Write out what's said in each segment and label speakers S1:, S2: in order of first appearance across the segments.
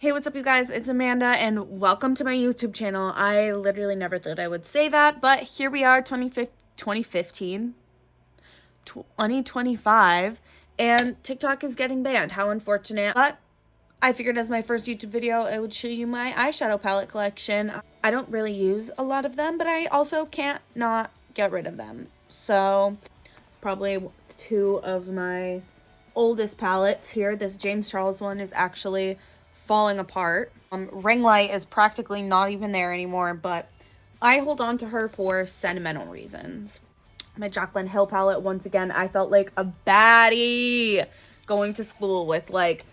S1: Hey, what's up, you guys? It's Amanda, and welcome to my YouTube channel. I literally never thought I would say that, but here we are, 2025, and TikTok is getting banned. How unfortunate. But I figured as my first YouTube video, I would show you my eyeshadow palette collection. I don't really use a lot of them, but I also can't not get rid of them. So, probably two of my oldest palettes here. This James Charles one is actually falling apart. Ring light is practically not even there anymore, but I hold on to her for sentimental reasons. My Jaclyn Hill palette, once again, I felt like a baddie going to school with like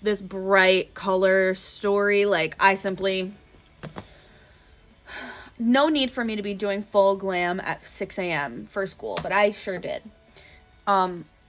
S1: this bright color story. Like, I simply, no need for me to be doing full glam at 6 a.m. for school, but I sure did.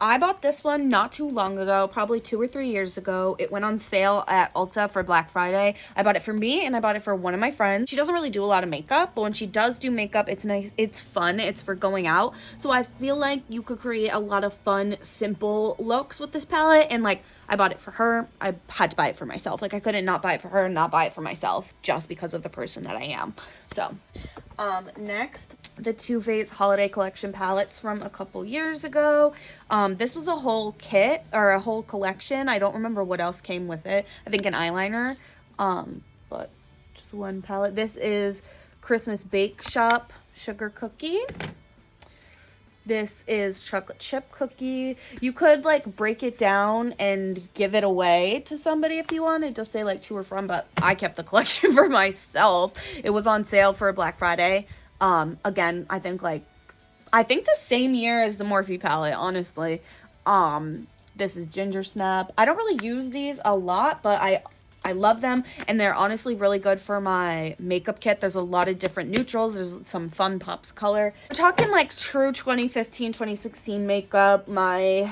S1: I bought this one not too long ago, probably 2 or 3 years ago. It went on sale at Ulta for Black Friday. I bought it for me and I bought it for one of my friends. She doesn't really do a lot of makeup, but when she does do makeup, it's nice, it's fun, it's for going out. So I feel like you could create a lot of fun, simple looks with this palette. And like, I bought it for her. I had to buy it for myself. Like, I couldn't not buy it for her and not buy it for myself just because of the person that I am. So, next, the Too Faced Holiday Collection palettes from a couple years ago. This was a whole kit or a whole collection. I don't remember what else came with it. I think an eyeliner, but just one palette. This is Christmas Bake Shop Sugar Cookie. This is chocolate chip cookie. You could like break it down and give it away to somebody if you want. It does say like to or from, but I kept the collection for myself. It was on sale for Black Friday. Again, I think the same year as the Morphe palette, honestly. This is Ginger Snap. I don't really use these a lot, but I love them, and they're honestly really good for my makeup kit. There's a lot of different neutrals. There's some fun pops color. We're talking like true 2015, 2016 makeup. My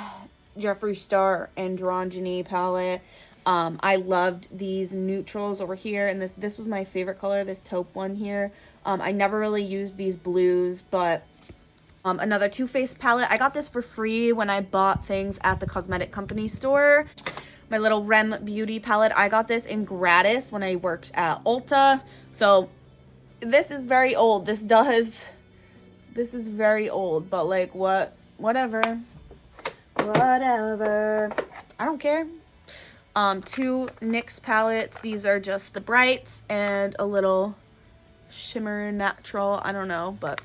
S1: Jeffree Star Androgyny palette. I loved these neutrals over here, and this was my favorite color, this taupe one here. I never really used these blues, but another Too Faced palette. I got this for free when I bought things at the cosmetic company store. My little Rem Beauty palette. I got this in gratis when I worked at Ulta. So this is very old. This is very old, but like whatever. Whatever. I don't care. Two NYX palettes. These are just the brights and a little shimmer natural. I don't know, but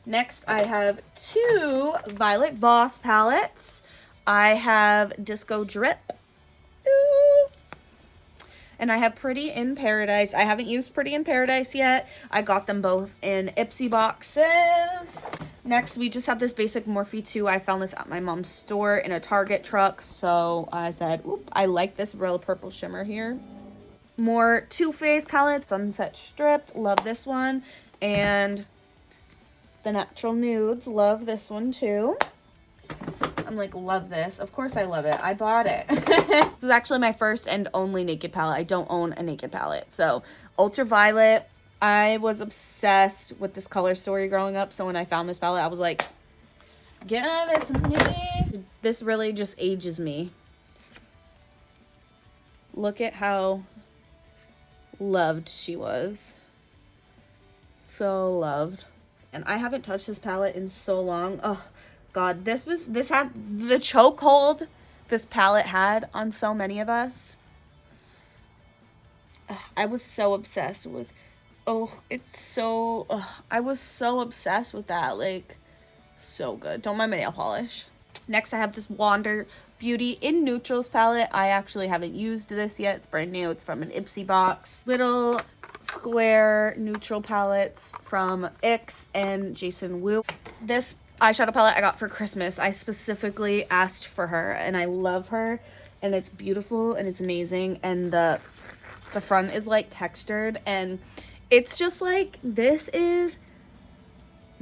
S1: next I have two Violet Voss palettes. I have Disco Drip. And I have Pretty in Paradise. I haven't used Pretty in Paradise yet. I got them both in Ipsy boxes. Next, we just have this basic Morphe 2. I found this at my mom's store in a Target truck. So I said, oop, I like this real purple shimmer here. More Too Faced palettes. Sunset Stripped. Love this one. And the Natural Nudes. Love this one too. I'm like, love this. Of course I love it. I bought it. This is actually my first and only naked palette. I don't own a naked palette. So, Ultraviolet. I was obsessed with this color story growing up. So, when I found this palette, I was like, give it to me. This really just ages me. Look at how loved she was. So loved. And I haven't touched this palette in so long. Oh, God, this had the chokehold this palette had on so many of us. I was so obsessed with, I was so obsessed with that. Like, so good. Don't mind my nail polish. Next, I have this Wander Beauty in Neutrals palette. I actually haven't used this yet. It's brand new. It's from an Ipsy box. Little square neutral palettes from Ix and Jason Wu. This eyeshadow palette I got for Christmas. I specifically asked for her, and I love her, and it's beautiful and it's amazing, and the front is like textured, and it's just like, this is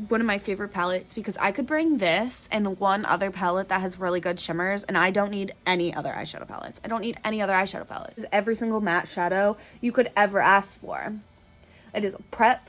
S1: one of my favorite palettes because I could bring this and one other palette that has really good shimmers, and I don't need any other eyeshadow palettes. I don't need any other eyeshadow palettes. It's every single matte shadow you could ever ask for. It is a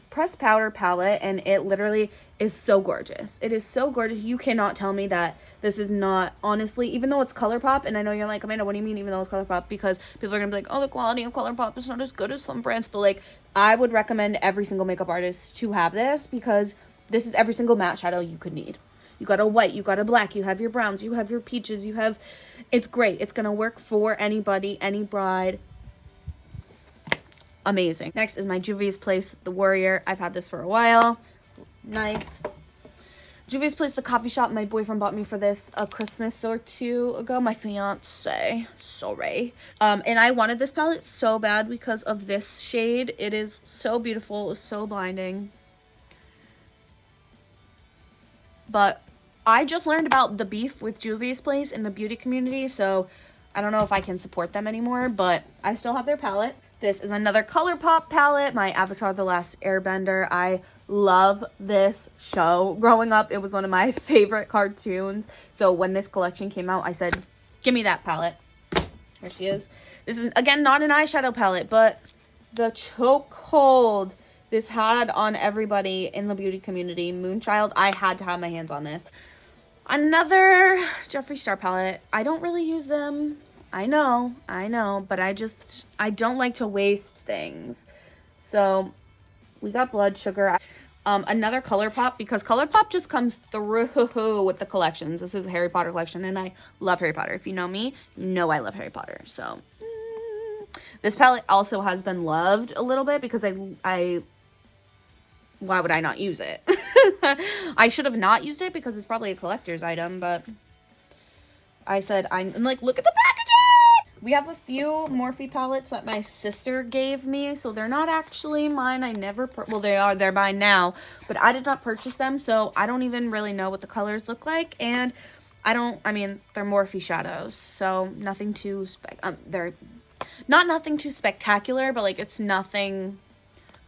S1: pressed powder palette, and it literally is so gorgeous. It is so gorgeous. You cannot tell me that this is not, honestly, even though it's ColourPop, and I know you're like, Amanda, what do you mean even though it's ColourPop? Because people are gonna be like, oh, the quality of ColourPop is not as good as some brands, but like, I would recommend every single makeup artist to have this, because this is every single matte shadow you could need. You got a white, you got a black, you have your browns, you have your peaches, you have, it's great. It's gonna work for anybody, any bride. Amazing. Next is my Juvia's Place The Warrior. I've had this for a while. Nice. Juvia's Place The Coffee Shop. My boyfriend bought me for this a Christmas or two ago. My fiance. Sorry. And I wanted this palette so bad because of this shade. It is so beautiful. So blinding. But I just learned about the beef with Juvia's Place in the beauty community, so I don't know if I can support them anymore, but I still have their palette. This is another ColourPop palette, my Avatar The Last Airbender. I love this show. Growing up, it was one of my favorite cartoons. So when this collection came out, I said, give me that palette. Here she is. This is, again, not an eyeshadow palette, but the chokehold this had on everybody in the beauty community. Moonchild, I had to have my hands on this. Another Jeffree Star palette. I don't really use them. I know, but I don't like to waste things. So we got Blood Sugar. Another ColourPop, because ColourPop just comes through with the collections. This is a Harry Potter collection, and I love Harry Potter. If you know me, you know I love Harry Potter. So this palette also has been loved a little bit because I why would I not use it? I should have not used it because it's probably a collector's item, but I said, I'm like, look at the packaging! We have a few Morphe palettes that my sister gave me, so they're not actually mine. I never, well, they're mine now, but I did not purchase them, so I don't even really know what the colors look like, and I mean, they're Morphe shadows, so nothing too, they're not nothing too spectacular, but like, it's nothing,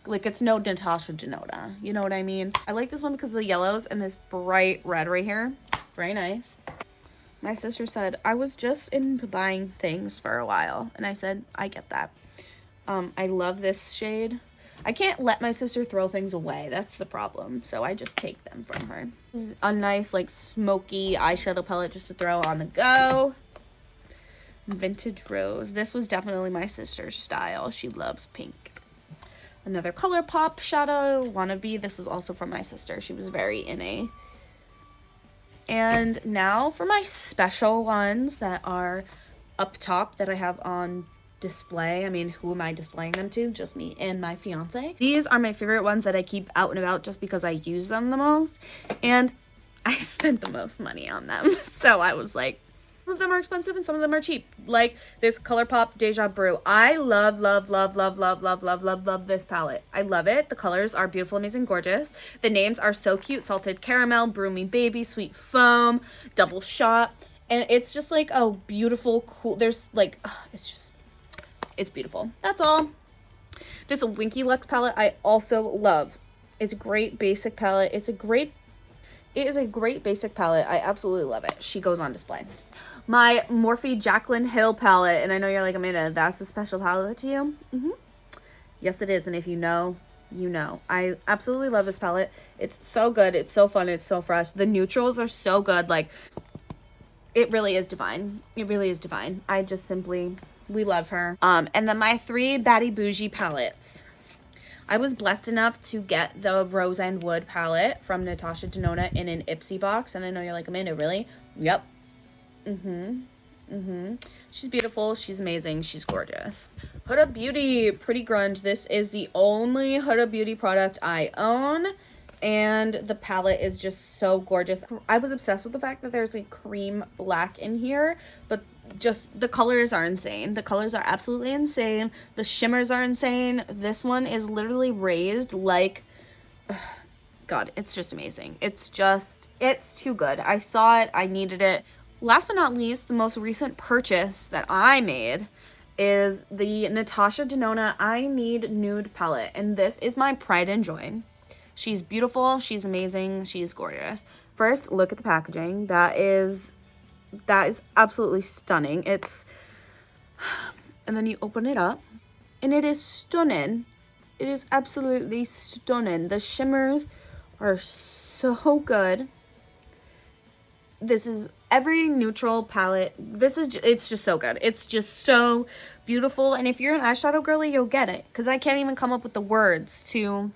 S1: like, it's no Natasha Denona, you know what I mean? I like this one because of the yellows and this bright red right here. Very nice. My sister said, I was just into buying things for a while. And I said, I get that. I love this shade. I can't let my sister throw things away. That's the problem. So I just take them from her. This is a nice, like, smoky eyeshadow palette just to throw on the go. Vintage Rose. This was definitely my sister's style. She loves pink. Another ColourPop shadow, Wannabe. This was also from my sister. She was very in. And now for my special ones that are up top that I have on display. I mean, who am I displaying them to? Just me and my fiance. These are my favorite ones that I keep out and about just because I use them the most. And I spent the most money on them. So I was like, some of them are expensive and some of them are cheap. Like this ColourPop Deja Brew. I love this palette. I love it. The colors are beautiful, amazing, gorgeous. The names are so cute. Salted Caramel, Broomy Baby, Sweet Foam, Double Shot. And it's just like a beautiful, cool, there's like, it's beautiful. That's all. This Winky Lux palette I also love. It's a great basic palette. It is a great basic palette. I absolutely love it. She goes on display. My Morphe Jaclyn Hill palette. And I know you're like, Amanda, that's a special palette to you? Yes, it is. And if you know, you know. I absolutely love this palette. It's so good. It's so fun. It's so fresh. The neutrals are so good. Like, it really is divine. It really is divine. I just simply, we love her. And then my 3 Baddie Bougie palettes. I was blessed enough to get the Rose and Wood palette from Natasha Denona in an Ipsy box. And I know you're like, Amanda, really? Yep. She's beautiful. She's amazing. She's gorgeous. Huda Beauty Pretty Grunge. This is the only Huda Beauty product I own. And the palette is just so gorgeous. I was obsessed with the fact that there's a cream black in here. But just the colors are insane. The colors are absolutely insane. The shimmers are insane. This one is literally raised like... God, it's just amazing. It's too good. I saw it. I needed it. Last but not least, the most recent purchase that I made is the Natasha Denona I Need Nude palette. And this is my pride and joy. She's beautiful. She's amazing. She's gorgeous. First, look at the packaging. That is absolutely stunning. And then you open it up and it is stunning. It is absolutely stunning. The shimmers are so good. This is every neutral palette. It's just so good. It's just so beautiful. And if you're an eyeshadow girly, you'll get it. Because I can't even come up with the words to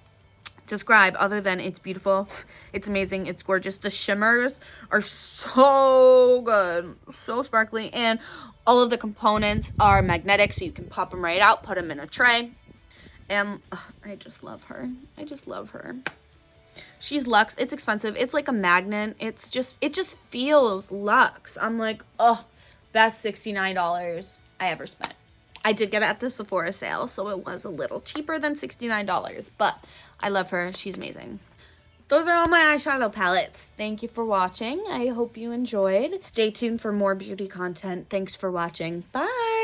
S1: describe other than it's beautiful, it's amazing, it's gorgeous. The shimmers are so good, so sparkly, and all of the components are magnetic, so you can pop them right out, put them in a tray. And I just love her. I just love her. She's luxe. It's expensive. It's like a magnet. It just feels luxe. I'm like, oh, best $69 I ever spent. I did get it at the Sephora sale, so it was a little cheaper than $69, but I love her. She's amazing. Those are all my eyeshadow palettes. Thank you for watching. I hope you enjoyed. Stay tuned for more beauty content. Thanks for watching. Bye.